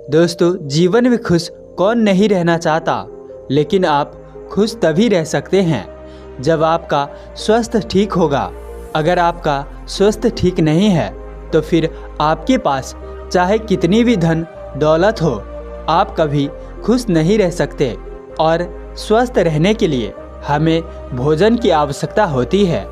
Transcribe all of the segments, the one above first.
दोस्तों, जीवन में खुश कौन नहीं रहना चाहता, लेकिन आप खुश तभी रह सकते हैं जब आपका स्वास्थ्य ठीक होगा। अगर आपका स्वास्थ्य ठीक नहीं है तो फिर आपके पास चाहे कितनी भी धन दौलत हो, आप कभी खुश नहीं रह सकते। और स्वस्थ रहने के लिए हमें भोजन की आवश्यकता होती है,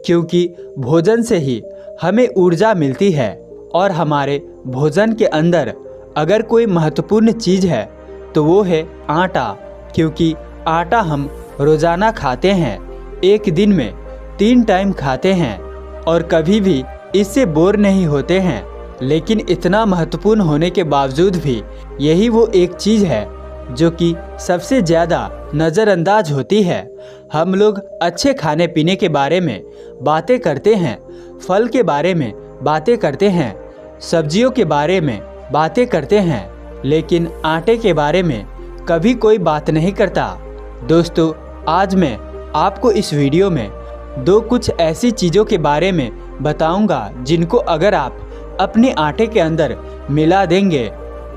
क्योंकि भोजन से ही हमें ऊर्जा मिलती है। और हमारे भोजन के अंदर अगर कोई महत्वपूर्ण चीज़ है तो वो है आटा, क्योंकि आटा हम रोज़ाना खाते हैं, एक दिन में 3 टाइम खाते हैं और कभी भी इससे बोर नहीं होते हैं। लेकिन इतना महत्वपूर्ण होने के बावजूद भी यही वो एक चीज़ है जो कि सबसे ज़्यादा नज़रअंदाज होती है। हम लोग अच्छे खाने पीने के बारे में बातें करते हैं, फल के बारे में बातें करते हैं, सब्जियों के बारे में बातें करते हैं, लेकिन आटे के बारे में कभी कोई बात नहीं करता। दोस्तों, आज मैं आपको इस वीडियो में कुछ ऐसी चीज़ों के बारे में बताऊंगा जिनको अगर आप अपने आटे के अंदर मिला देंगे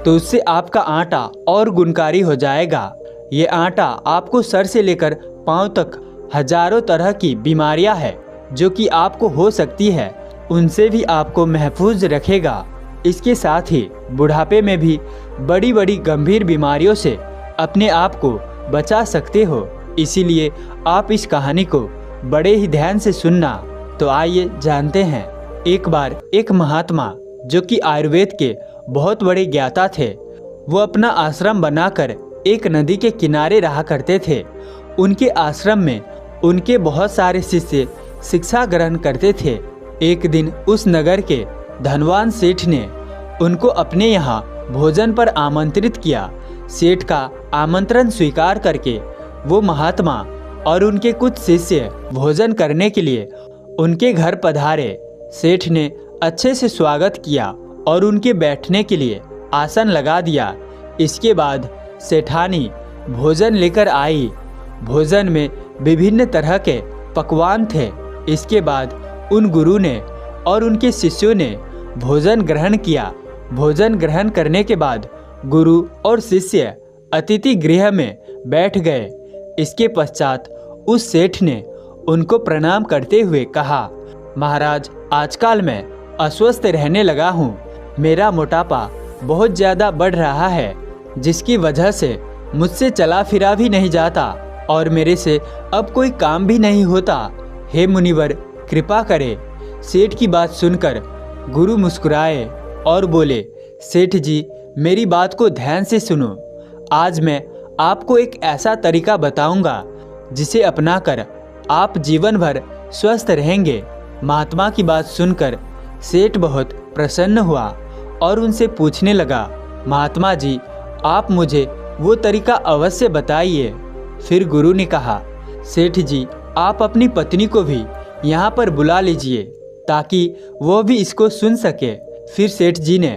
तो उससे आपका आटा और गुणकारी हो जाएगा। ये आटा आपको सर से लेकर पांव तक हजारों तरह की बीमारियां हैं जो कि आपको हो सकती है, उनसे भी आपको महफूज रखेगा। इसके साथ ही बुढ़ापे में भी बड़ी बड़ी गंभीर बीमारियों से अपने आप को बचा सकते हो। इसीलिए आप इस कहानी को बड़े ही ध्यान से सुनना। तो आइए जानते हैं। एक बार एक महात्मा जो कि आयुर्वेद के बहुत बड़े ज्ञाता थे, वो अपना आश्रम बनाकर एक नदी के किनारे रहा करते थे। उनके आश्रम में उनके बहुत सारे शिष्य शिक्षा ग्रहण करते थे। एक दिन उस नगर के धनवान सेठ ने उनको अपने यहाँ भोजन पर आमंत्रित किया। सेठ का आमंत्रण स्वीकार करके वो महात्मा और उनके कुछ शिष्य भोजन करने के लिए उनके घर पधारे। सेठ ने अच्छे से स्वागत किया और उनके बैठने के लिए आसन लगा दिया। इसके बाद सेठानी भोजन लेकर आई। भोजन में विभिन्न तरह के पकवान थे। इसके बाद उन गुरु ने और उनके शिष्यों ने भोजन ग्रहण किया। भोजन ग्रहण करने के बाद गुरु और शिष्य अतिथि गृह में बैठ गए। इसके पश्चात उस सेठ ने उनको प्रणाम करते हुए कहा, महाराज, आजकल मैं अस्वस्थ रहने लगा हूँ। मेरा मोटापा बहुत ज़्यादा बढ़ रहा है, जिसकी वजह से मुझसे चला फिरा भी नहीं जाता और मेरे से अब कोई काम भी नहीं होता। हे मुनिवर, कृपा करें। सेठ की बात सुनकर गुरु मुस्कुराए और बोले, सेठ जी, मेरी बात को ध्यान से सुनो। आज मैं आपको एक ऐसा तरीका बताऊंगा जिसे अपनाकर आप जीवन भर स्वस्थ रहेंगे। महात्मा की बात सुनकर सेठ बहुत प्रसन्न हुआ और उनसे पूछने लगा, महात्मा जी, आप मुझे वो तरीका अवश्य बताइए। फिर गुरु ने कहा, सेठ जी, आप अपनी पत्नी को भी यहाँ पर बुला लीजिए ताकि वो भी इसको सुन सके। फिर सेठ जी ने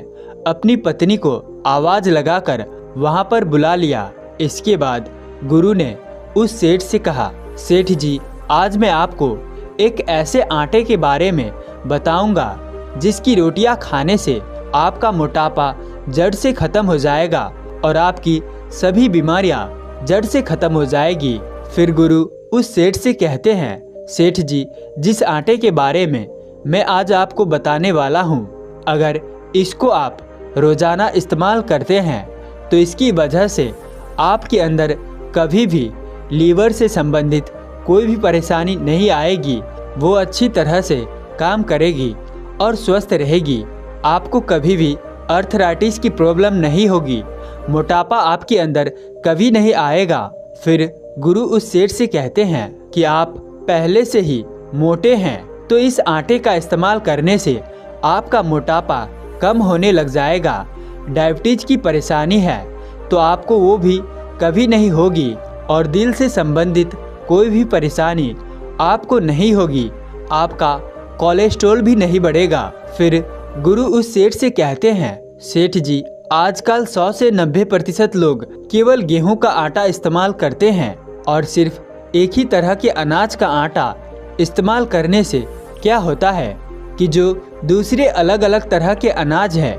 अपनी पत्नी को आवाज़ लगाकर वहाँ पर बुला लिया। इसके बाद गुरु ने उस सेठ से कहा, सेठ जी, आज मैं आपको एक ऐसे आटे के बारे में बताऊंगा जिसकी रोटियां खाने से आपका मोटापा जड़ से ख़त्म हो जाएगा और आपकी सभी बीमारियां जड़ से ख़त्म हो जाएगी। फिर गुरु उस सेठ से कहते हैं, सेठ जी, जिस आटे के बारे में मैं आज आपको बताने वाला हूँ, अगर इसको आप रोज़ाना इस्तेमाल करते हैं तो इसकी वजह से आपके अंदर कभी भी लीवर से संबंधित कोई भी परेशानी नहीं आएगी। वो अच्छी तरह से काम करेगी और स्वस्थ रहेगी। आपको कभी भी अर्थराइटिस की प्रॉब्लम नहीं होगी। मोटापा आपके अंदर कभी नहीं आएगा। फिर गुरु उस सेठ से कहते हैं कि आप पहले से ही मोटे हैं, तो इस आटे का इस्तेमाल करने से आपका मोटापा कम होने लग जाएगा। डायबिटीज की परेशानी है तो आपको वो भी कभी नहीं होगी और दिल से संबंधित कोई भी परेशानी आपको नहीं होगी। आपका कोलेस्ट्रॉल भी नहीं बढ़ेगा। फिर गुरु उस सेठ से कहते हैं, सेठ जी, आजकल 100 से 90% लोग केवल गेहूं का आटा इस्तेमाल करते हैं और सिर्फ एक ही तरह के अनाज का आटा इस्तेमाल करने से क्या होता है कि जो दूसरे अलग अलग तरह के अनाज हैं,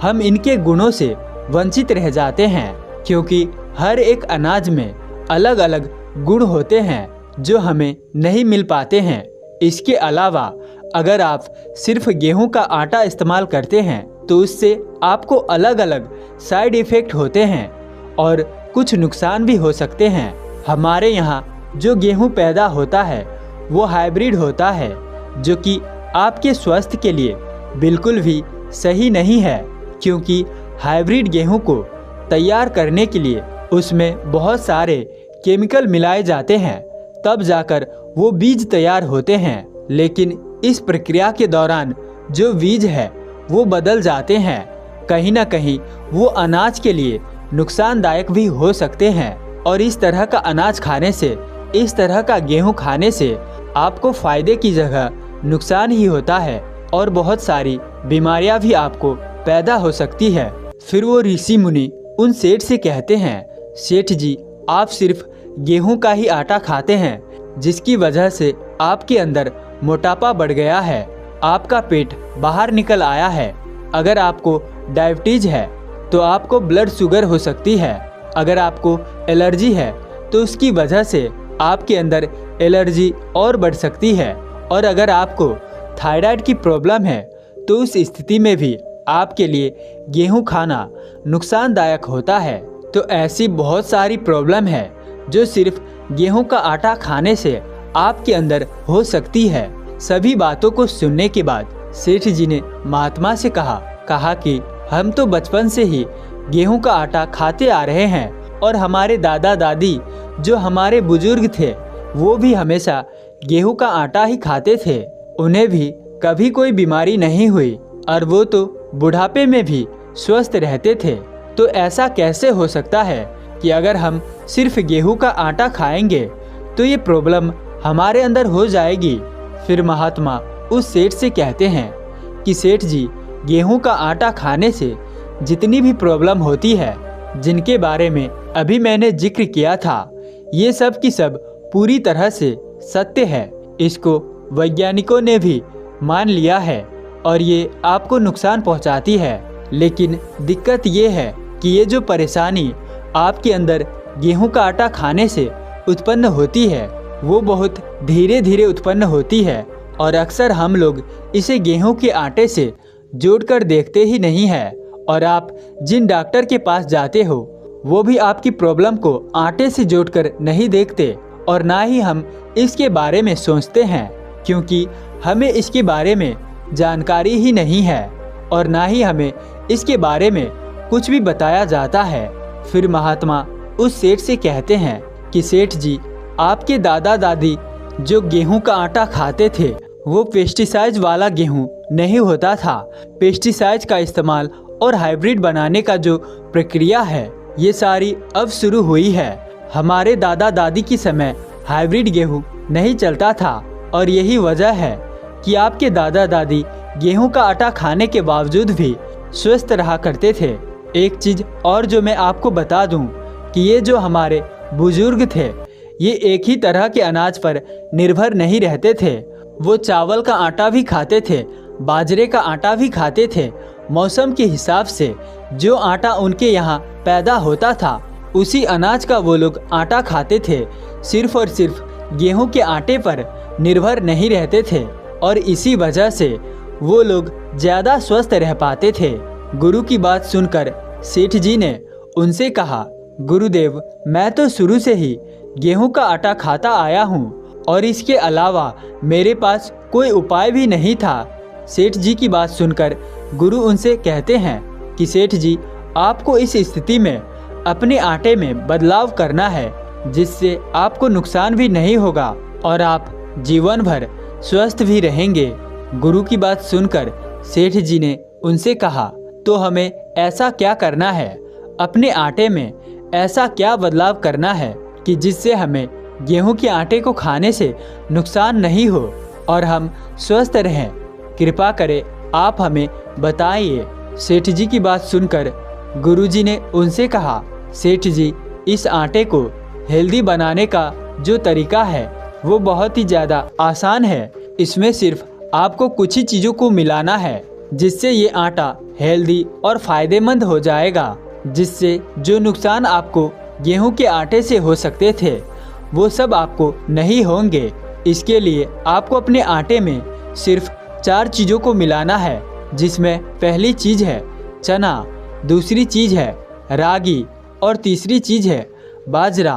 हम इनके गुणों से वंचित रह जाते हैं, क्योंकि हर एक अनाज में अलग अलग गुण होते हैं जो हमें नहीं मिल पाते हैं। इसके अलावा अगर आप सिर्फ गेहूं का आटा इस्तेमाल करते हैं तो उससे आपको अलग अलग साइड इफ़ेक्ट होते हैं और कुछ नुकसान भी हो सकते हैं। हमारे यहाँ जो गेहूं पैदा होता है वो हाइब्रिड होता है, जो कि आपके स्वास्थ्य के लिए बिल्कुल भी सही नहीं है, क्योंकि हाइब्रिड गेहूं को तैयार करने के लिए उसमें बहुत सारे केमिकल मिलाए जाते हैं, तब जाकर वो बीज तैयार होते हैं। लेकिन इस प्रक्रिया के दौरान जो बीज है वो बदल जाते हैं, कहीं ना कहीं वो अनाज के लिए नुकसानदायक भी हो सकते हैं। और इस तरह का अनाज खाने से, इस तरह का गेहूं खाने से आपको फ़ायदे की जगह नुकसान ही होता है और बहुत सारी बीमारियां भी आपको पैदा हो सकती है। फिर वो ऋषि मुनि उन सेठ से कहते हैं, सेठ जी आप सिर्फ गेहूं का ही आटा खाते हैं, जिसकी वजह से आपके अंदर मोटापा बढ़ गया है, आपका पेट बाहर निकल आया है। अगर आपको डायबिटीज है तो आपको ब्लड शुगर हो सकती है। अगर आपको एलर्जी है तो उसकी वजह से आपके अंदर एलर्जी और बढ़ सकती है। और अगर आपको थायराइड की प्रॉब्लम है तो उस स्थिति में भी आपके लिए गेहूं खाना नुकसानदायक होता है। तो ऐसी बहुत सारी प्रॉब्लम है जो सिर्फ गेहूं का आटा खाने से आपके अंदर हो सकती है। सभी बातों को सुनने के बाद सेठ जी ने महात्मा से कहा कि हम तो बचपन से ही गेहूं का आटा खाते आ रहे हैं और हमारे दादा दादी जो हमारे बुजुर्ग थे वो भी हमेशा गेहूं का आटा ही खाते थे। उन्हें भी कभी कोई बीमारी नहीं हुई और वो तो बुढ़ापे में भी स्वस्थ रहते थे। तो ऐसा कैसे हो सकता है कि अगर हम सिर्फ गेहूं का आटा खाएंगे तो ये प्रॉब्लम हमारे अंदर हो जाएगी। फिर महात्मा उस सेठ से कहते हैं कि सेठ जी गेहूं का आटा खाने से जितनी भी प्रॉब्लम होती है, जिनके बारे में अभी मैंने जिक्र किया था, ये सब की सब पूरी तरह से सत्य है। इसको वैज्ञानिकों ने भी मान लिया है और ये आपको नुकसान पहुंचाती है। लेकिन दिक्कत ये है कि ये जो परेशानी आपके अंदर गेहूं का आटा खाने से उत्पन्न होती है वो बहुत धीरे धीरे उत्पन्न होती है और अक्सर हम लोग इसे गेहूं के आटे से जोड़कर देखते ही नहीं है। और आप जिन डॉक्टर के पास जाते हो वो भी आपकी प्रॉब्लम को आटे से जोड़कर नहीं देखते और ना ही हम इसके बारे में सोचते हैं, क्योंकि हमें इसके बारे में जानकारी ही नहीं है और ना ही हमें इसके बारे में कुछ भी बताया जाता है। फिर महात्मा उस सेठ से कहते हैं कि सेठ जी आपके दादा दादी जो गेहूं का आटा खाते थे वो पेस्टिसाइड वाला गेहूं नहीं होता था। पेस्टिसाइड का इस्तेमाल और हाइब्रिड बनाने का जो प्रक्रिया है ये सारी अब शुरू हुई है। हमारे दादा दादी की समय हाइब्रिड गेहूं नहीं चलता था और यही वजह है कि आपके दादा दादी गेहूं का आटा खाने के बावजूद भी स्वस्थ रहा करते थे। एक चीज़ और जो मैं आपको बता दूं कि ये जो हमारे बुजुर्ग थे ये एक ही तरह के अनाज पर निर्भर नहीं रहते थे। वो चावल का आटा भी खाते थे, बाजरे का आटा भी खाते थे। मौसम के हिसाब से जो आटा उनके यहाँ पैदा होता था उसी अनाज का वो लोग आटा खाते थे। सिर्फ और सिर्फ गेहूं के आटे पर निर्भर नहीं रहते थे और इसी वजह से वो लोग ज़्यादा स्वस्थ रह पाते थे। गुरु की बात सुनकर सेठ जी ने उनसे कहा, गुरुदेव मैं तो शुरू से ही गेहूं का आटा खाता आया हूं और इसके अलावा मेरे पास कोई उपाय भी नहीं था। सेठ जी की बात सुनकर गुरु उनसे कहते हैं कि सेठ जी आपको इस स्थिति में अपने आटे में बदलाव करना है जिससे आपको नुकसान भी नहीं होगा और आप जीवन भर स्वस्थ भी रहेंगे। गुरु की बात सुनकर सेठ जी ने उनसे कहा, तो हमें ऐसा क्या करना है, अपने आटे में ऐसा क्या बदलाव करना है कि जिससे हमें गेहूं के आटे को खाने से नुकसान नहीं हो और हम स्वस्थ रहें। कृपा करें आप हमें बताइए। सेठ जी की बात सुनकर गुरुजी ने उनसे कहा, सेठ जी इस आटे को हेल्दी बनाने का जो तरीका है वो बहुत ही ज़्यादा आसान है। इसमें सिर्फ आपको कुछ ही चीज़ों को मिलाना है जिससे ये आटा हेल्दी और फ़ायदेमंद हो जाएगा। जिससे जो नुकसान आपको गेहूं के आटे से हो सकते थे वो सब आपको नहीं होंगे। इसके लिए आपको अपने आटे में सिर्फ 4 चीज़ों को मिलाना है, जिसमें पहली चीज़ है चना, दूसरी चीज़ है रागी और तीसरी चीज़ है बाजरा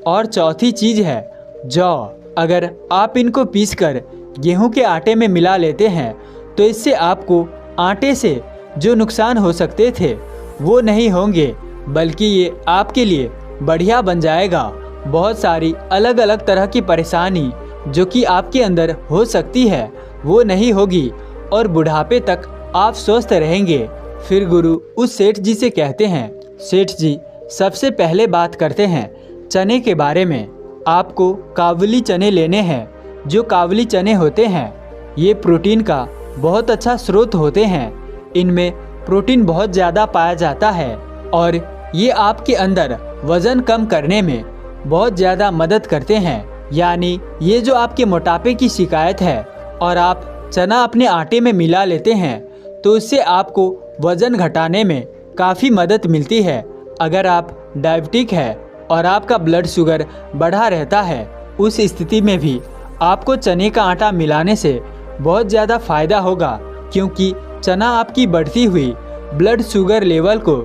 और चौथी चीज़ है जौ। अगर आप इनको पीसकर गेहूं के आटे में मिला लेते हैं तो इससे आपको आटे से जो नुकसान हो सकते थे वो नहीं होंगे, बल्कि ये आपके लिए बढ़िया बन जाएगा। बहुत सारी अलग अलग तरह की परेशानी जो कि आपके अंदर हो सकती है वो नहीं होगी और बुढ़ापे तक आप स्वस्थ रहेंगे। फिर गुरु उस सेठ जी से कहते हैं, सेठ जी सबसे पहले बात करते हैं चने के बारे में। आपको काबुली चने लेने हैं। जो काबुली चने होते हैं ये प्रोटीन का बहुत अच्छा स्रोत होते हैं। इनमें प्रोटीन बहुत ज़्यादा पाया जाता है और ये आपके अंदर वज़न कम करने में बहुत ज़्यादा मदद करते हैं। यानी ये जो आपके मोटापे की शिकायत है और आप चना अपने आटे में मिला लेते हैं तो इससे आपको वज़न घटाने में काफ़ी मदद मिलती है। अगर आप डायबिटिक है और आपका ब्लड शुगर बढ़ा रहता है, उस स्थिति में भी आपको चने का आटा मिलाने से बहुत ज़्यादा फ़ायदा होगा, क्योंकि चना आपकी बढ़ती हुई ब्लड शुगर लेवल को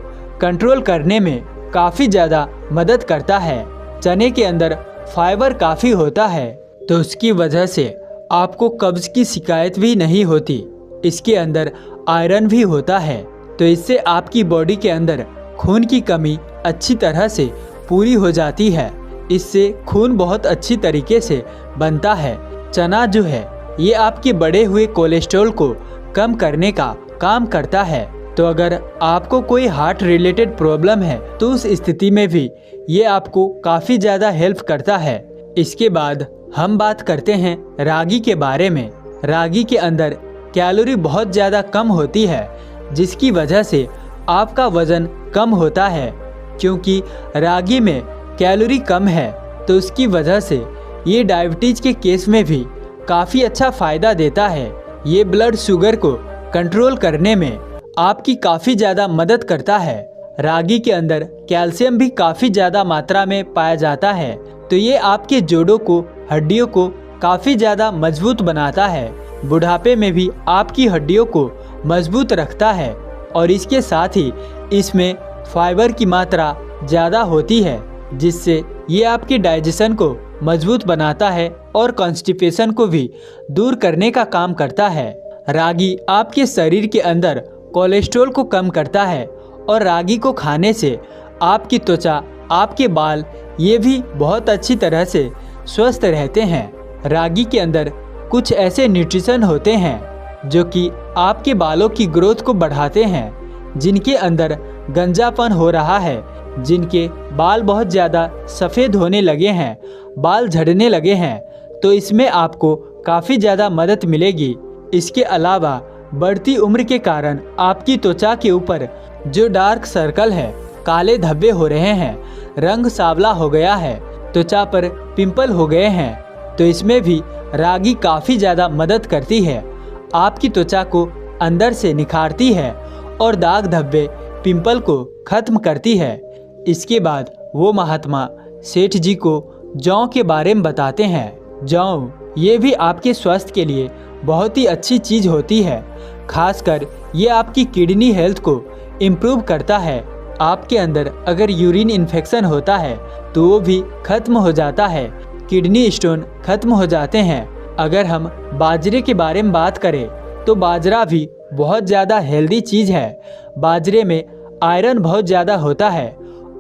कंट्रोल करने में काफ़ी ज़्यादा मदद करता है। चने के अंदर फाइबर काफ़ी होता है तो उसकी वजह से आपको कब्ज़ की शिकायत भी नहीं होती। इसके अंदर आयरन भी होता है तो इससे आपकी बॉडी के अंदर खून की कमी अच्छी तरह से पूरी हो जाती है। इससे खून बहुत अच्छी तरीके से बनता है। चना जो है ये आपके बढ़े हुए कोलेस्ट्रॉल को कम करने का काम करता है। तो अगर आपको कोई हार्ट रिलेटेड प्रॉब्लम है तो उस स्थिति में भी ये आपको काफ़ी ज़्यादा हेल्प करता है। इसके बाद हम बात करते हैं रागी के बारे में। रागी के अंदर कैलोरी बहुत ज़्यादा कम होती है, जिसकी वजह से आपका वज़न कम होता है। क्योंकि रागी में कैलोरी कम है तो उसकी वजह से ये डायबिटीज़ के केस में भी काफ़ी अच्छा फ़ायदा देता है। ये ब्लड शुगर को कंट्रोल करने में आपकी काफ़ी ज़्यादा मदद करता है। रागी के अंदर कैल्शियम भी काफ़ी ज़्यादा मात्रा में पाया जाता है तो ये आपके जोड़ों को, हड्डियों को काफ़ी ज़्यादा मजबूत बनाता है। बुढ़ापे में भी आपकी हड्डियों को मजबूत रखता है और इसके साथ ही इसमें फाइबर की मात्रा ज़्यादा होती है, जिससे ये आपके डाइजेशन को मजबूत बनाता है और कॉन्स्टिपेशन को भी दूर करने का काम करता है। रागी आपके शरीर के अंदर कोलेस्ट्रॉल को कम करता है और रागी को खाने से आपकी त्वचा, आपके बाल ये भी बहुत अच्छी तरह से स्वस्थ रहते हैं। रागी के अंदर कुछ ऐसे न्यूट्रिशन होते हैं जो कि आपके बालों की ग्रोथ को बढ़ाते हैं। जिनके अंदर गंजापन हो रहा है, जिनके बाल बहुत ज़्यादा सफ़ेद होने लगे हैं, बाल झड़ने लगे हैं, तो इसमें आपको काफ़ी ज़्यादा मदद मिलेगी। इसके अलावा बढ़ती उम्र के कारण आपकी त्वचा के ऊपर जो डार्क सर्कल है, काले धब्बे हो रहे हैं, रंग सांवला हो गया है, त्वचा पर पिंपल हो गए हैं, तो इसमें भी रागी काफ़ी ज़्यादा मदद करती है। आपकी त्वचा को अंदर से निखारती है और दाग धब्बे, पिंपल को ख़त्म करती है। इसके बाद वो महात्मा सेठ जी को जौ के बारे में बताते हैं। जौ ये भी आपके स्वास्थ्य के लिए बहुत ही अच्छी चीज़ होती है। खासकर ये आपकी किडनी हेल्थ को इम्प्रूव करता है। आपके अंदर अगर यूरिन इन्फेक्शन होता है तो वो भी खत्म हो जाता है, किडनी स्टोन खत्म हो जाते हैं। अगर हम बाजरे के बारे में बात करें तो बाजरा भी बहुत ज़्यादा हेल्दी चीज़ है। बाजरे में आयरन बहुत ज़्यादा होता है।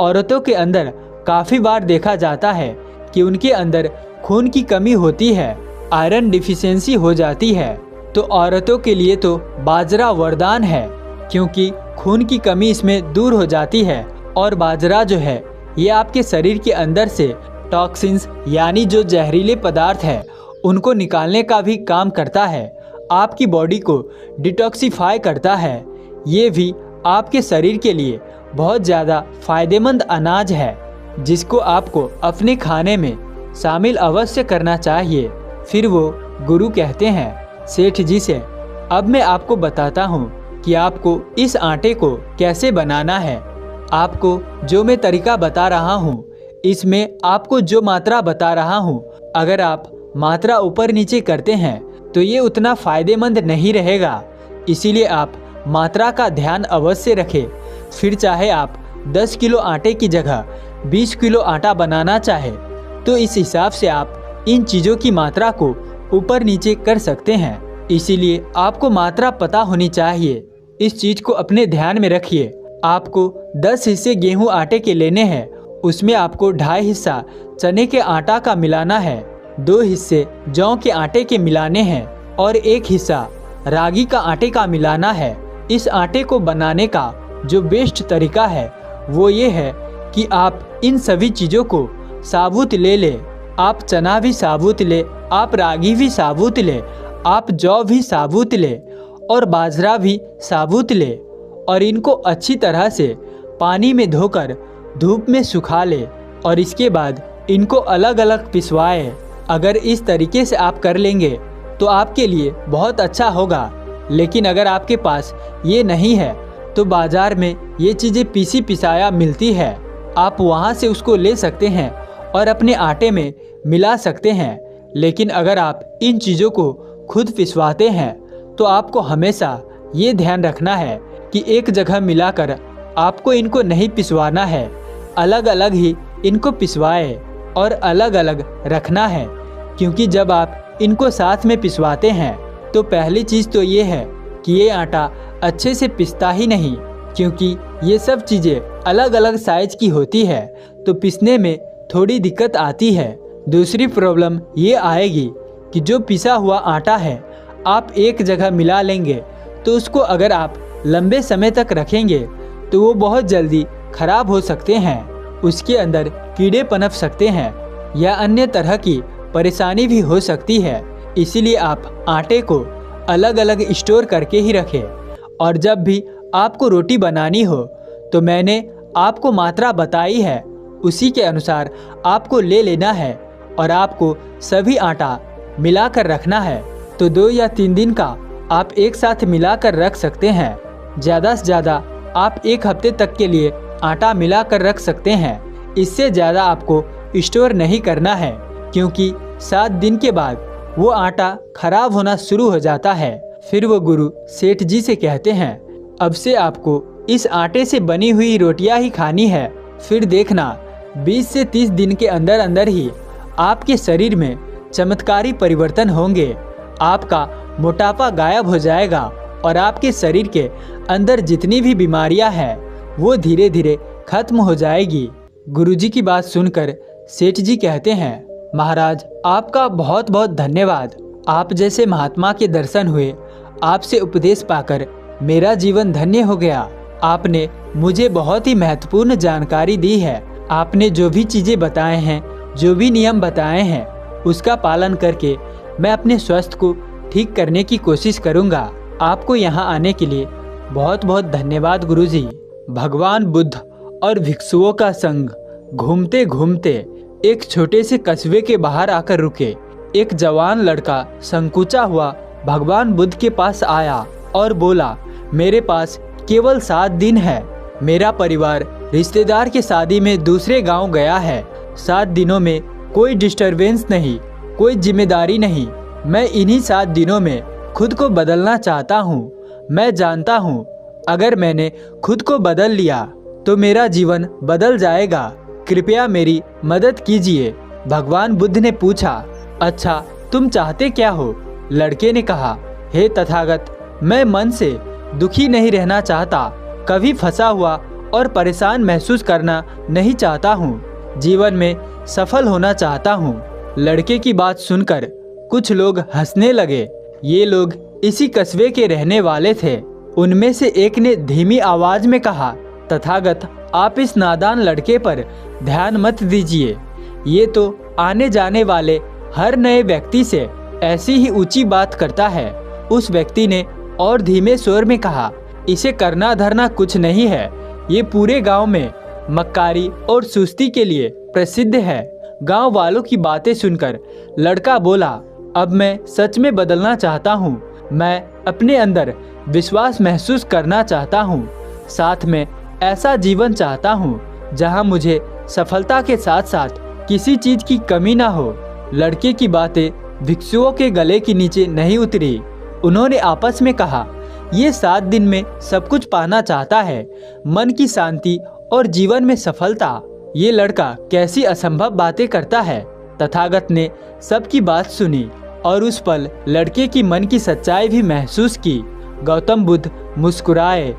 औरतों के अंदर काफ़ी बार देखा जाता है कि उनके अंदर खून की कमी होती है, आयरन डिफिशियंसी हो जाती है, तो औरतों के लिए तो बाजरा वरदान है, क्योंकि खून की कमी इसमें दूर हो जाती है। और बाजरा जो है ये आपके शरीर के अंदर से टॉक्सिन्स यानी जो जहरीले पदार्थ है उनको निकालने का भी काम करता है, आपकी बॉडी को डिटॉक्सिफाई करता है। ये भी आपके शरीर के लिए बहुत ज़्यादा फ़ायदेमंद अनाज है, जिसको आपको अपने खाने में शामिल अवश्य करना चाहिए। फिर वो गुरु कहते हैं सेठ जी से, अब मैं आपको बताता हूँ कि आपको इस आटे को कैसे बनाना है। आपको जो मैं तरीका बता रहा हूँ, इसमें आपको जो मात्रा बता रहा हूँ, अगर आप मात्रा ऊपर नीचे करते हैं तो ये उतना फ़ायदेमंद नहीं रहेगा। इसीलिए आप मात्रा का ध्यान अवश्य रखें। फिर चाहे आप 10 किलो आटे की जगह 20 किलो आटा बनाना चाहे तो इस हिसाब से आप इन चीज़ों की मात्रा को ऊपर नीचे कर सकते हैं। इसीलिए आपको मात्रा पता होनी चाहिए। इस चीज़ को अपने ध्यान में रखिए। आपको 10 हिस्से गेहूं आटे के लेने हैं, उसमें आपको 2.5 हिस्सा चने के आटा का मिलाना है, 2 हिस्से जौ के आटे के मिलाने हैं और 1 हिस्सा रागी का आटे का मिलाना है। इस आटे को बनाने का जो बेस्ट तरीका है वो ये है कि आप इन सभी चीज़ों को साबुत ले लें। आप चना भी साबुत ले, आप रागी भी साबुत ले, आप जौ भी साबुत ले और बाजरा भी साबुत ले और इनको अच्छी तरह से पानी में धोकर धूप में सुखा ले और इसके बाद इनको अलग अलग पिसवाएं। अगर इस तरीके से आप कर लेंगे तो आपके लिए बहुत अच्छा होगा। लेकिन अगर आपके पास ये नहीं है तो बाज़ार में ये चीज़ें पीसी पिसाया मिलती है, आप वहाँ से उसको ले सकते हैं और अपने आटे में मिला सकते हैं। लेकिन अगर आप इन चीज़ों को खुद पिसवाते हैं तो आपको हमेशा ये ध्यान रखना है कि एक जगह मिलाकर आपको इनको नहीं पिसवाना है, अलग अलग ही इनको पिसवाए और अलग अलग रखना है। क्योंकि जब आप इनको साथ में पिसवाते हैं तो पहली चीज़ तो ये है कि ये आटा अच्छे से पिसता ही नहीं, क्योंकि ये सब चीज़ें अलग अलग साइज की होती है तो पिसने में थोड़ी दिक्कत आती है। दूसरी प्रॉब्लम ये आएगी कि जो पिसा हुआ आटा है आप एक जगह मिला लेंगे तो उसको अगर आप लंबे समय तक रखेंगे तो वो बहुत जल्दी खराब हो सकते हैं, उसके अंदर कीड़े पनप सकते हैं या अन्य तरह की परेशानी भी हो सकती है। इसीलिए आप आटे को अलग अलग स्टोर करके ही रखें और जब भी आपको रोटी बनानी हो तो मैंने आपको मात्रा बताई है, उसी के अनुसार आपको ले लेना है और आपको सभी आटा मिलाकर रखना है। तो 2 या 3 दिन का आप एक साथ मिलाकर रख सकते हैं। ज़्यादा से ज़्यादा आप 1 हफ्ते तक के लिए आटा मिलाकर रख सकते हैं। इससे ज़्यादा आपको स्टोर नहीं करना है, क्योंकि 7 दिन के बाद वो आटा खराब होना शुरू हो जाता है। फिर वो गुरु सेठ जी से कहते हैं, अब से आपको इस आटे से बनी हुई रोटियां ही खानी है। फिर देखना 20 से 30 दिन के अंदर अंदर ही आपके शरीर में चमत्कारी परिवर्तन होंगे। आपका मोटापा गायब हो जाएगा और आपके शरीर के अंदर जितनी भी बीमारियां हैं वो धीरे धीरे खत्म हो जाएगी। गुरुजी की बात सुनकर सेठ जी कहते हैं, महाराज आपका बहुत बहुत धन्यवाद। आप जैसे महात्मा के दर्शन हुए, आपसे उपदेश पाकर मेरा जीवन धन्य हो गया। आपने मुझे बहुत ही महत्वपूर्ण जानकारी दी है। आपने जो भी चीज़ें बताए हैं, जो भी नियम बताए हैं, उसका पालन करके मैं अपने स्वास्थ्य को ठीक करने की कोशिश करूंगा। आपको यहाँ आने के लिए बहुत बहुत धन्यवाद गुरुजी। भगवान बुद्ध और भिक्षुओं का संग घूमते घूमते एक छोटे से कस्बे के बाहर आकर रुके। एक जवान लड़का संकुचा हुआ भगवान बुद्ध के पास आया और बोला, मेरे पास केवल 7 दिन है। मेरा परिवार रिश्तेदार की शादी में दूसरे गांव गया है। 7 दिनों में कोई डिस्टरबेंस नहीं, कोई जिम्मेदारी नहीं। मैं इन्हीं 7 दिनों में खुद को बदलना चाहता हूँ। मैं जानता हूँ अगर मैंने खुद को बदल लिया तो मेरा जीवन बदल जाएगा। कृपया मेरी मदद कीजिए। भगवान बुद्ध ने पूछा, अच्छा तुम चाहते क्या हो? लड़के ने कहा, हे तथागत, मैं मन से दुखी नहीं रहना चाहता, कभी फंसा हुआ और परेशान महसूस करना नहीं चाहता हूँ, जीवन में सफल होना चाहता हूँ। लड़के की बात सुनकर कुछ लोग हंसने लगे। ये लोग इसी कस्बे के रहने वाले थे। उनमें से एक ने धीमी आवाज में कहा, तथागत आप इस नादान लड़के पर ध्यान मत दीजिए। ये तो आने जाने वाले हर नए व्यक्ति से ऐसी ही ऊंची बात करता है। उस व्यक्ति ने और धीमे स्वर में कहा, इसे करना धरना कुछ नहीं है। ये पूरे गांव में मक्कारी और सुस्ती के लिए प्रसिद्ध है। गांव वालों की बातें सुनकर लड़का बोला, अब मैं सच में बदलना चाहता हूँ। मैं अपने अंदर विश्वास महसूस करना चाहता हूँ, साथ में ऐसा जीवन चाहता हूँ जहाँ मुझे सफलता के साथ साथ किसी चीज की कमी ना हो। लड़के की बातें भिक्षुओं के गले के नीचे नहीं उतरी। उन्होंने आपस में कहा, ये 7 दिन में सब कुछ पाना चाहता है, मन की शांति और जीवन में सफलता। ये लड़का कैसी असंभव बातें करता है। तथागत ने सबकी बात सुनी और उस पल लड़के की मन की सच्चाई भी महसूस की। गौतम बुद्ध मुस्कुराए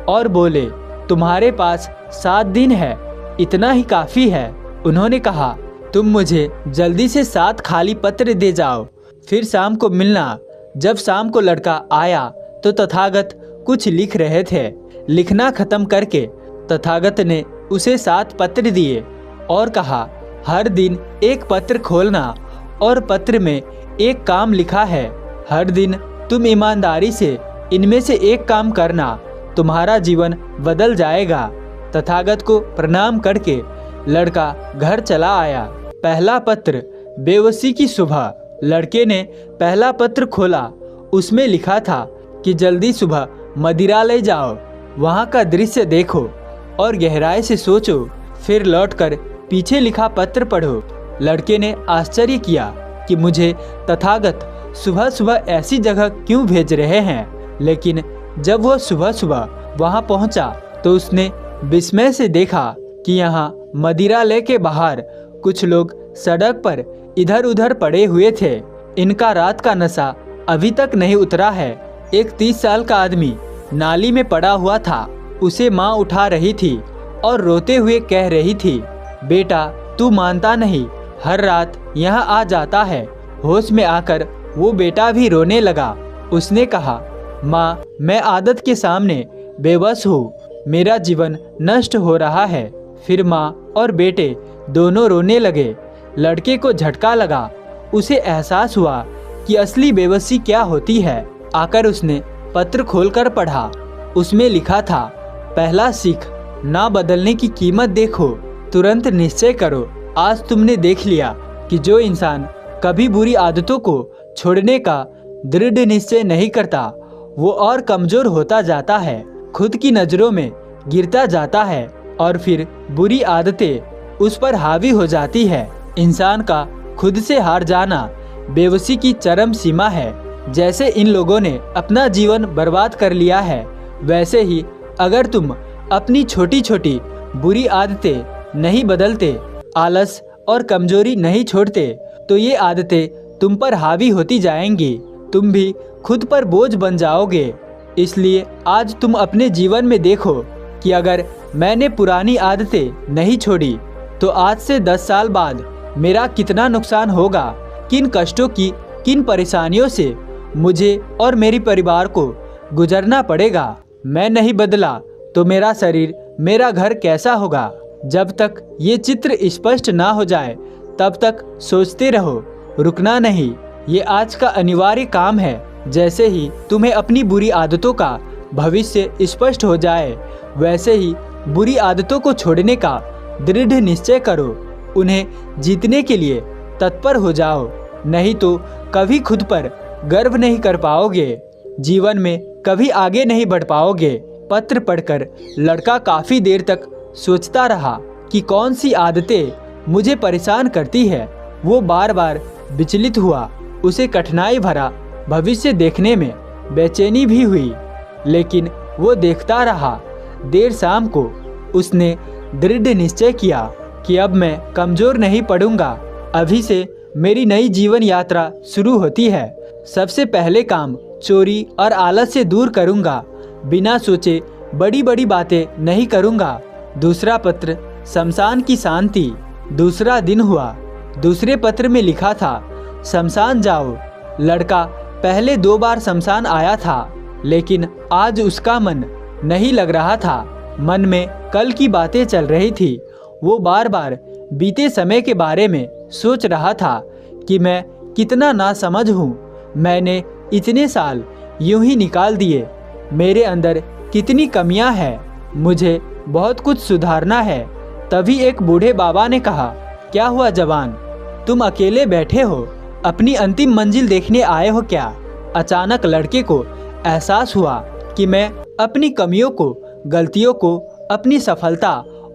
और बोले, तुम्हारे पास 7 दिन है, इतना ही काफी है। उन्होंने कहा, तुम मुझे जल्दी से 7 खाली पत्र दे जाओ, फिर शाम को मिलना। जब शाम को लड़का आया तो तथागत कुछ लिख रहे थे। लिखना खत्म करके तथागत ने उसे 7 पत्र दिए और कहा, हर दिन एक पत्र खोलना और पत्र में एक काम लिखा है। हर दिन तुम ईमानदारी से इनमें से एक काम करना, तुम्हारा जीवन बदल जाएगा। तथागत को प्रणाम करके लड़का घर चला आया। पहला पत्र, बेबसी की सुबह। लड़के ने पहला पत्र खोला। उसमें लिखा था कि जल्दी सुबह मदिरा ले जाओ, वहाँ का दृश्य देखो और गहराई से सोचो, फिर लौटकर पीछे लिखा पत्र पढ़ो। लड़के ने आश्चर्य किया कि मुझे तथागत सुबह सुबह ऐसी जगह क्यों भेज रहे हैं। लेकिन जब वह सुबह सुबह वहाँ पहुँचा तो उसने विस्मय से देखा कि यहाँ मदिरालय के बाहर कुछ लोग सड़क पर इधर उधर पड़े हुए थे। इनका रात का नशा अभी तक नहीं उतरा है। एक 30 साल का आदमी नाली में पड़ा हुआ था। उसे माँ उठा रही थी और रोते हुए कह रही थी, बेटा तू मानता नहीं, हर रात यहाँ आ जाता है। होश में आकर वो बेटा भी रोने लगा। उसने कहा, माँ मैं आदत के सामने बेबस हूँ, मेरा जीवन नष्ट हो रहा है। फिर माँ और बेटे दोनों रोने लगे। लड़के को झटका लगा। उसे एहसास हुआ कि असली बेबसी क्या होती है। आकर उसने पत्र खोलकर पढ़ा। उसमें लिखा था, पहला सीख, ना बदलने की कीमत देखो, तुरंत निश्चय करो। आज तुमने देख लिया कि जो इंसान कभी बुरी आदतों को छोड़ने का दृढ़ निश्चय नहीं करता, वो और कमजोर होता जाता है, खुद की नज़रों में गिरता जाता है और फिर बुरी आदतें उस पर हावी हो जाती है। इंसान का खुद से हार जाना बेबसी की चरम सीमा है। जैसे इन लोगों ने अपना जीवन बर्बाद कर लिया है, वैसे ही अगर तुम अपनी छोटी छोटी बुरी आदतें नहीं बदलते, आलस और कमजोरी नहीं छोड़ते, तो ये आदतें तुम पर हावी होती जाएंगी। तुम भी खुद पर बोझ बन जाओगे। इसलिए आज तुम अपने जीवन में देखो कि अगर मैंने पुरानी आदतें नहीं छोड़ी तो आज से 10 साल बाद मेरा कितना नुकसान होगा, किन कष्टों की, किन परेशानियों से मुझे और मेरी परिवार को गुजरना पड़ेगा। मैं नहीं बदला तो मेरा शरीर, मेरा घर कैसा होगा। जब तक ये चित्र स्पष्ट ना हो जाए तब तक सोचते रहो, रुकना नहीं। ये आज का अनिवार्य काम है। जैसे ही तुम्हें अपनी बुरी आदतों का भविष्य स्पष्ट हो जाए, वैसे ही बुरी आदतों को छोड़ने का दृढ़ निश्चय करो। उन्हें जीतने के लिए तत्पर हो जाओ, नहीं तो कभी खुद पर गर्व नहीं कर पाओगे, जीवन में कभी आगे नहीं बढ़ पाओगे। पत्र पढ़कर लड़का काफ़ी देर तक सोचता रहा कि कौन सी आदतें मुझे परेशान करती है। वो बार बार विचलित हुआ। उसे कठिनाई भरा भविष्य देखने में बेचैनी भी हुई, लेकिन वो देखता रहा। देर शाम को उसने दृढ़ निश्चय किया कि अब मैं कमज़ोर नहीं पड़ूंगा। अभी से मेरी नई जीवन यात्रा शुरू होती है। सबसे पहले काम चोरी और आलस से दूर करूंगा। बिना सोचे बड़ी बड़ी बातें नहीं करूंगा। दूसरा पत्र, शमशान की शांति। दूसरा दिन हुआ। दूसरे पत्र में लिखा था, शमशान जाओ। लड़का पहले 2 बार शमशान आया था, लेकिन आज उसका मन नहीं लग रहा था। मन में कल की बातें चल रही थी। वो बार बार बीते समय के बारे में सोच रहा था कि मैं कितना नासमझ हूँ। मैंने इतने साल यूं ही निकाल दिए। मेरे अंदर कितनी कमियां हैं। मुझे बहुत कुछ सुधारना है। तभी एक बूढ़े बाबा ने कहा, क्या हुआ जवान, तुम अकेले बैठे हो, अपनी अंतिम मंजिल देखने आए हो क्या? अचानक लड़के को एहसास हुआ कि मैं अपनी कमियों को, गलतियों को अपनी सफलता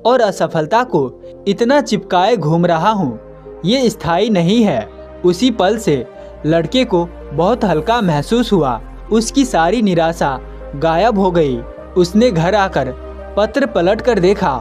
और असफलता को इतना चिपकाए घूम रहा हूँ, ये स्थायी नहीं है। उसी पल से लड़के को बहुत हल्का महसूस हुआ। उसकी सारी निराशा गायब हो गई। उसने घर आकर पत्र पलट कर देखा।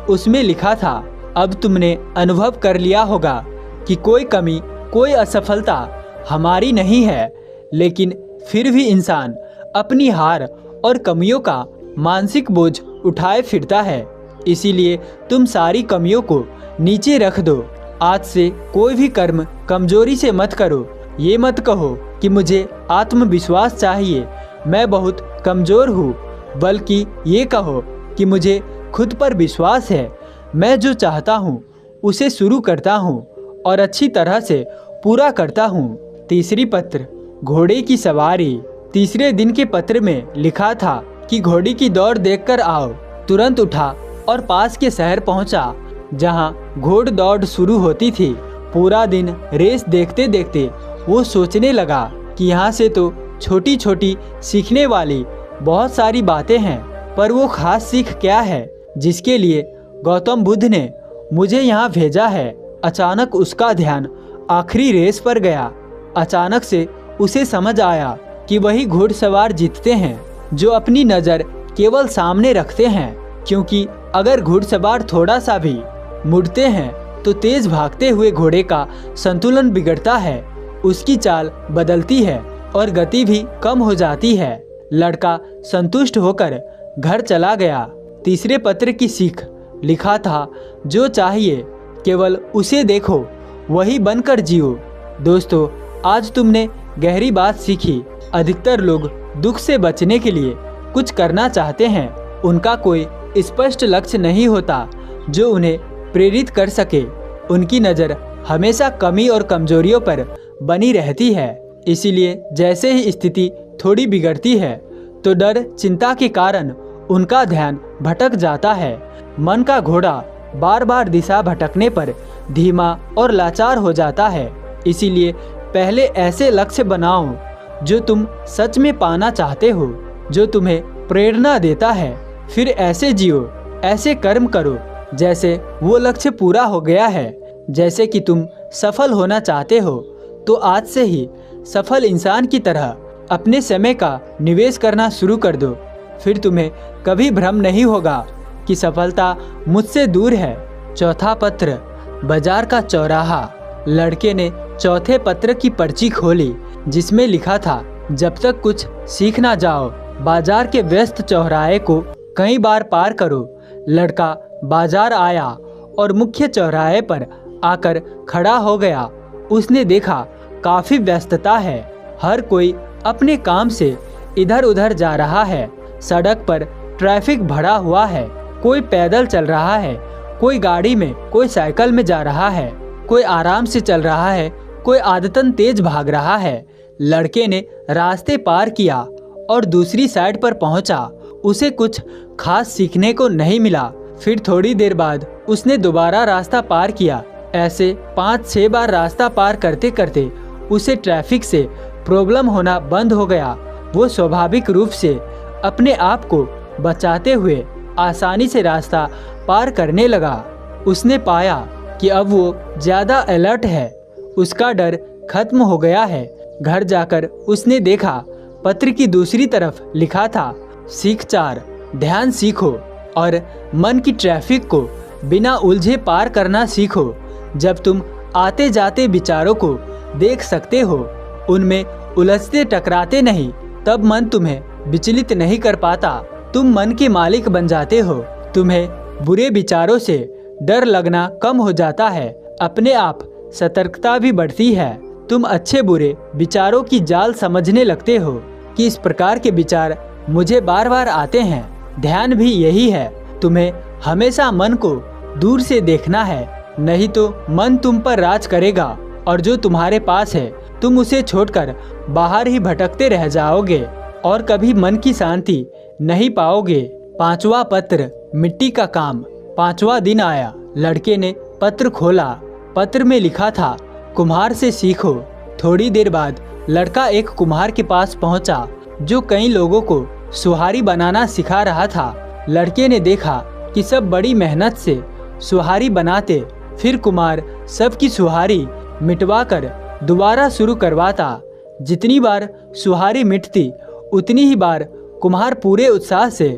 उसमें लिखा था, अब तुमने अनुभव कर लिया होगा कि कोई कमी, कोई असफलता हमारी नहीं है, लेकिन फिर भी इंसान अपनी हार और कमियों का मानसिक बोझ उठाए फिरता है। इसीलिए तुम सारी कमियों को नीचे रख दो। आज से कोई भी कर्म कमजोरी से मत करो। ये मत कहो कि मुझे आत्मविश्वास चाहिए, मैं बहुत कमज़ोर हूँ, बल्कि ये कहो कि मुझे खुद पर विश्वास है। मैं जो चाहता हूँ उसे शुरू करता हूँ और अच्छी तरह से पूरा करता हूँ। तीसरी पत्र, घोड़े की सवारी। तीसरे दिन के पत्र में लिखा था कि घोड़ी की दौड़ देखकर आओ। तुरंत उठा और पास के शहर पहुँचा, जहाँ घोड़ दौड़ शुरू होती थी। पूरा दिन रेस देखते देखते वो सोचने लगा कि यहाँ से तो छोटी छोटी सीखने वाली बहुत सारी बातें हैं, पर वो खास सीख क्या है जिसके लिए गौतम बुद्ध ने मुझे यहाँ भेजा है। अचानक उसका ध्यान आखिरी रेस पर गया। अचानक से उसे समझ आया कि वही घुड़सवार जीतते हैं जो अपनी नज़र केवल सामने रखते हैं, क्योंकि अगर घुड़सवार थोड़ा सा भी मुड़ते हैं तो तेज भागते हुए घोड़े का संतुलन बिगड़ता है, उसकी चाल बदलती है और गति भी कम हो जाती है। लड़का संतुष्ट होकर घर चला गया। तीसरे पत्र की सीख लिखा था, जो चाहिए केवल उसे देखो, वही बनकर जियो। दोस्तों, आज तुमने गहरी बात सीखी। अधिकतर लोग दुख से बचने के लिए कुछ करना चाहते हैं। उनका कोई स्पष्ट लक्ष्य नहीं होता जो उन्हें प्रेरित कर सके। उनकी नज़र हमेशा कमी और कमजोरियों पर बनी रहती है। इसीलिए जैसे ही स्थिति थोड़ी बिगड़ती है तो डर, चिंता के कारण उनका ध्यान भटक जाता है। मन का घोड़ा बार बार दिशा भटकने पर धीमा और लाचार हो जाता है। इसीलिए पहले ऐसे लक्ष्य बनाओ जो तुम सच में पाना चाहते हो, जो तुम्हें प्रेरणा देता है। फिर ऐसे जियो, ऐसे कर्म करो जैसे वो लक्ष्य पूरा हो गया है। जैसे कि तुम सफल होना चाहते हो तो आज से ही सफल इंसान की तरह अपने समय का निवेश करना शुरू कर दो। फिर तुम्हें कभी भ्रम नहीं होगा कि सफलता मुझसे दूर है। चौथा पत्र, बाजार का चौराहा। लड़के ने चौथे पत्र की पर्ची खोली जिसमें लिखा था, जब तक कुछ सीख ना जाओ बाजार के व्यस्त चौराहे को कई बार पार करो। लड़का बाजार आया और मुख्य चौराहे पर आकर खड़ा हो गया। उसने देखा काफी व्यस्तता है। हर कोई अपने काम से इधर उधर जा रहा है। सड़क पर ट्रैफिक भरा हुआ है। कोई पैदल चल रहा है, कोई गाड़ी में, कोई साइकिल में जा रहा है, कोई आराम से चल रहा है, कोई आदतन तेज भाग रहा है। लड़के ने रास्ते पार किया और दूसरी साइड पर पहुंचा। उसे कुछ खास सीखने को नहीं मिला। फिर थोड़ी देर बाद उसने दोबारा रास्ता पार किया। ऐसे 5-6 बार रास्ता पार करते करते उसे ट्रैफिक से प्रॉब्लम होना बंद हो गया। वो स्वाभाविक रूप से अपने आप को बचाते हुए आसानी से रास्ता पार करने लगा। उसने पाया कि अब वो ज़्यादा अलर्ट है। उसका डर खत्म हो गया है। घर जाकर उसने देखा पत्र की दूसरी तरफ लिखा था, सीख 4, ध्यान सीखो और मन की ट्रैफिक को बिना उलझे पार करना सीखो। जब तुम आते जाते विचारों को देख सकते हो, उनमें उलझते टकराते नहीं, तब मन तुम्हें विचलित नहीं कर पाता। तुम मन के मालिक बन जाते हो। तुम्हें बुरे विचारों से डर लगना कम हो जाता है। अपने आप सतर्कता भी बढ़ती है। तुम अच्छे बुरे विचारों की जाल समझने लगते हो कि इस प्रकार के विचार मुझे बार बार आते हैं। ध्यान भी यही है। तुम्हें हमेशा मन को दूर से देखना है, नहीं तो मन तुम पर राज करेगा और जो तुम्हारे पास है तुम उसे छोड़कर बाहर ही भटकते रह जाओगे और कभी मन की शांति नहीं पाओगे। 5वां पत्र, मिट्टी का काम। 5वां दिन आया। लड़के ने पत्र खोला। पत्र में लिखा था, कुम्हार से सीखो। थोड़ी देर बाद लड़का एक कुम्हार के पास पहुंचा जो कई लोगों को सुहारी बनाना सिखा रहा था। लड़के ने देखा कि सब बड़ी मेहनत से सुहारी बनाते, फिर कुम्हार सबकी सुहारी मिटवाकर दोबारा शुरू करवाता। जितनी बार सुहारी मिटती उतनी ही बार कुम्हार पूरे उत्साह से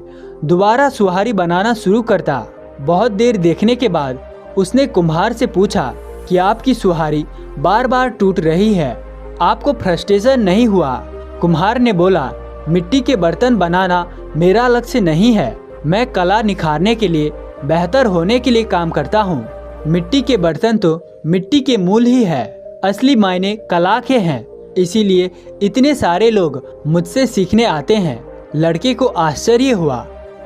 दोबारा सुहारी बनाना शुरू करता। बहुत देर देखने के बाद उसने कुम्हार से पूछा कि आपकी सुहारी बार बार टूट रही है, आपको फ्रस्ट्रेशन नहीं हुआ? कुम्हार ने बोला, मिट्टी के बर्तन बनाना मेरा लक्ष्य नहीं है, मैं कला निखारने के लिए, बेहतर होने के लिए काम करता हूँ। मिट्टी के बर्तन तो मिट्टी के मूल ही है, असली मायने कला के हैं, इसीलिए इतने सारे लोग मुझसे सीखने आते हैं। लड़के को आश्चर्य हुआ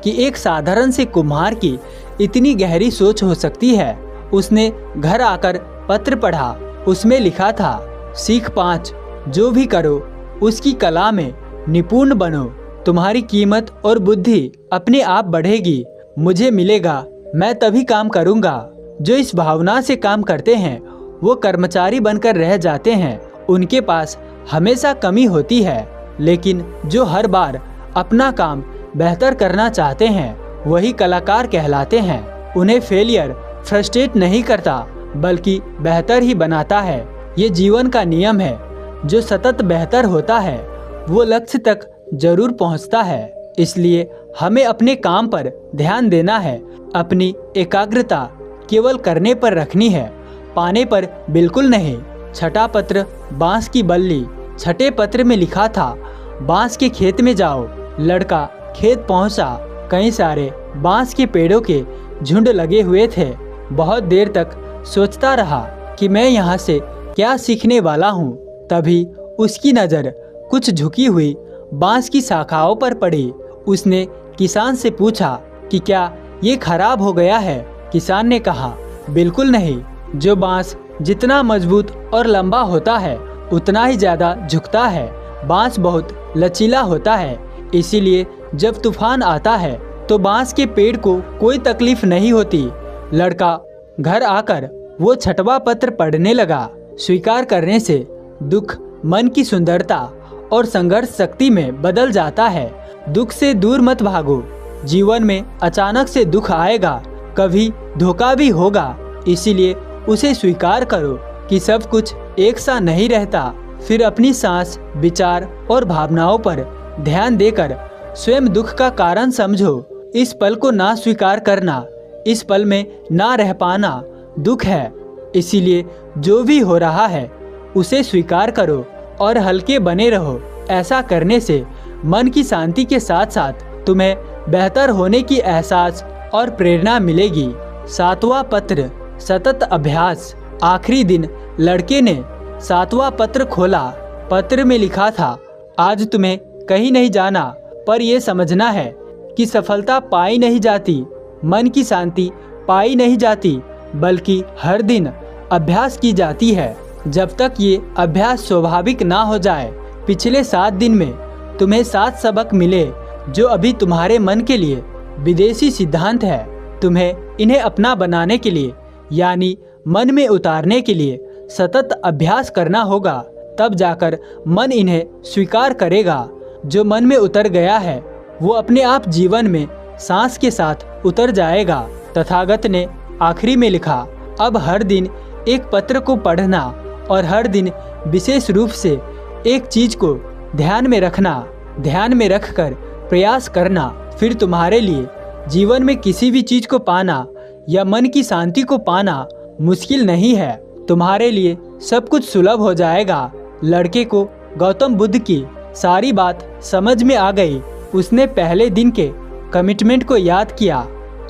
कि एक साधारण से कुम्हार की इतनी गहरी सोच हो सकती है। उसने घर आकर पत्र पढ़ा, उसमें लिखा था, सीख 5, जो भी करो उसकी कला में निपुण बनो, तुम्हारी कीमत और बुद्धि अपने आप बढ़ेगी, मुझे मिलेगा, मैं तभी काम करूँगा। जो इस भावना से काम करते हैं वो कर्मचारी बनकर रह जाते हैं, उनके पास हमेशा कमी होती है, लेकिन जो हर बार अपना काम बेहतर करना चाहते हैं वही कलाकार कहलाते हैं। उन्हें फेलियर फ्रस्ट्रेट नहीं करता बल्कि बेहतर ही बनाता है। ये जीवन का नियम है, जो सतत बेहतर होता है वो लक्ष्य तक जरूर पहुंचता है। इसलिए हमें अपने काम पर ध्यान देना है, अपनी एकाग्रता केवल करने पर रखनी है, पाने पर बिल्कुल नहीं। छठा पत्र बांस की बल्ली। छठे पत्र में लिखा था, बांस के खेत में जाओ। लड़का खेत पहुंचा, कई सारे बांस के पेड़ों के झुंड लगे हुए थे। बहुत देर तक सोचता रहा कि मैं यहाँ से क्या सीखने वाला हूँ। तभी उसकी नज़र कुछ झुकी हुई बांस की शाखाओं पर पड़ी। उसने किसान से पूछा कि क्या ये खराब हो गया है? किसान ने कहा, बिल्कुल नहीं, जो बांस जितना मजबूत और लंबा होता है उतना ही ज़्यादा झुकता है। बांस बहुत लचीला होता है, इसीलिए जब तूफान आता है तो बांस के पेड़ को कोई तकलीफ नहीं होती। लड़का घर आकर वो छठवां पत्र पढ़ने लगा। स्वीकार करने से दुख मन की सुंदरता और संघर्ष शक्ति में बदल जाता है। दुख से दूर मत भागो, जीवन में अचानक से दुख आएगा, कभी धोखा भी होगा, इसीलिए उसे स्वीकार करो कि सब कुछ एक सा नहीं रहता। फिर अपनी सांस, विचार और भावनाओं पर ध्यान देकर स्वयं दुख का कारण समझो। इस पल को ना स्वीकार करना, इस पल में ना रह पाना दुख है। इसीलिए जो भी हो रहा है उसे स्वीकार करो और हल्के बने रहो। ऐसा करने से मन की शांति के साथ साथ तुम्हें बेहतर होने की एहसास और प्रेरणा मिलेगी। सातवां पत्र सतत अभ्यास। आखिरी दिन लड़के ने सातवां पत्र खोला। पत्र में लिखा था, आज तुम्हें कहीं नहीं जाना, पर यह समझना है कि सफलता पाई नहीं जाती, मन की शांति पाई नहीं जाती, बल्कि हर दिन अभ्यास की जाती है। जब तक ये अभ्यास स्वाभाविक ना हो जाए, पिछले 7 दिन में तुम्हें 7 सबक मिले जो अभी तुम्हारे मन के लिए विदेशी सिद्धांत है। तुम्हें इन्हें अपना बनाने के लिए यानी मन में उतारने के लिए सतत अभ्यास करना होगा, तब जाकर मन इन्हें स्वीकार करेगा। जो मन में उतर गया है वो अपने आप जीवन में सांस के साथ उतर जाएगा। तथागत ने आखिरी में लिखा, अब हर दिन एक पत्र को पढ़ना और हर दिन विशेष रूप से एक चीज को ध्यान में रखना, ध्यान में रखकर प्रयास करना। फिर तुम्हारे लिए जीवन में किसी भी चीज को पाना या मन की शांति को पाना मुश्किल नहीं है। तुम्हारे लिए सब कुछ सुलभ हो जाएगा। लड़के को गौतम बुद्ध की सारी बात समझ में आ गई। उसने पहले दिन के कमिटमेंट को याद किया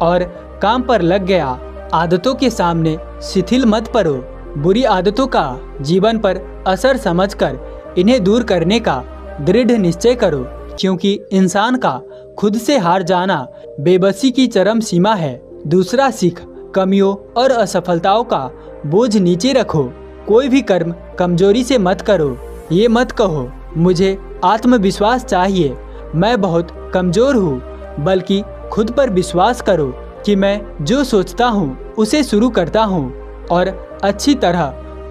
और काम पर लग गया। आदतों के सामने शिथिल मत पड़ो। बुरी आदतों का जीवन पर असर समझकर इन्हें दूर करने का दृढ़ निश्चय करो, क्योंकि इंसान का खुद से हार जाना बेबसी की चरम सीमा है। दूसरा सीख, कमियों और असफलताओं का बोझ नीचे रखो। कोई भी कर्म कमजोरी से मत करो। ये मत कहो मुझे आत्मविश्वास चाहिए, मैं बहुत कमजोर हूँ, बल्कि खुद पर विश्वास करो कि मैं जो सोचता हूँ उसे शुरू करता हूँ और अच्छी तरह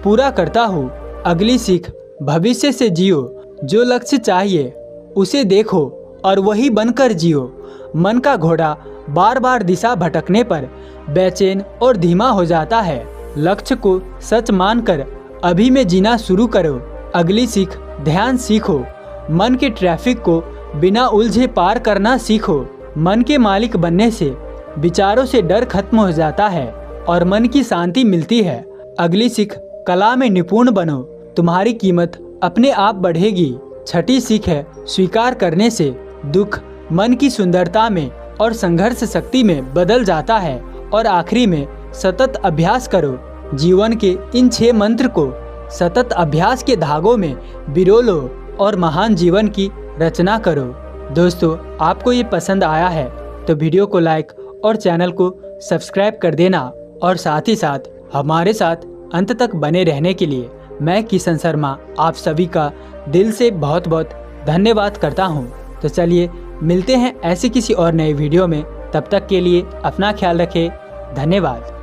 पूरा करता हूँ। अगली सीख, भविष्य से जियो। जो लक्ष्य चाहिए उसे देखो और वही बनकर जियो। मन का घोड़ा बार बार दिशा भटकने पर बेचैन और धीमा हो जाता है। लक्ष्य को सच मानकर अभी में जीना शुरू करो। अगली सीख, ध्यान सीखो। मन के ट्रैफिक को बिना उलझे पार करना सीखो। मन के मालिक बनने से विचारों से डर खत्म हो जाता है और मन की शांति मिलती है। अगली सीख, कला में निपुण बनो। तुम्हारी कीमत अपने आप बढ़ेगी। छठी सीख है, स्वीकार करने से दुख मन की सुंदरता में और संघर्ष शक्ति में बदल जाता है। और आखिरी में, सतत अभ्यास करो। जीवन के इन 6 मंत्र को सतत अभ्यास के धागों में बिरो लो और महान जीवन की रचना करो। दोस्तों, आपको ये पसंद आया है तो वीडियो को लाइक और चैनल को सब्सक्राइब कर देना और साथ ही साथ हमारे साथ अंत तक बने रहने के लिए मैं किशन शर्मा आप सभी का दिल से बहुत बहुत धन्यवाद करता हूँ। तो चलिए मिलते हैं ऐसे किसी और नए वीडियो में। तब तक के लिए अपना ख्याल रखें। धन्यवाद।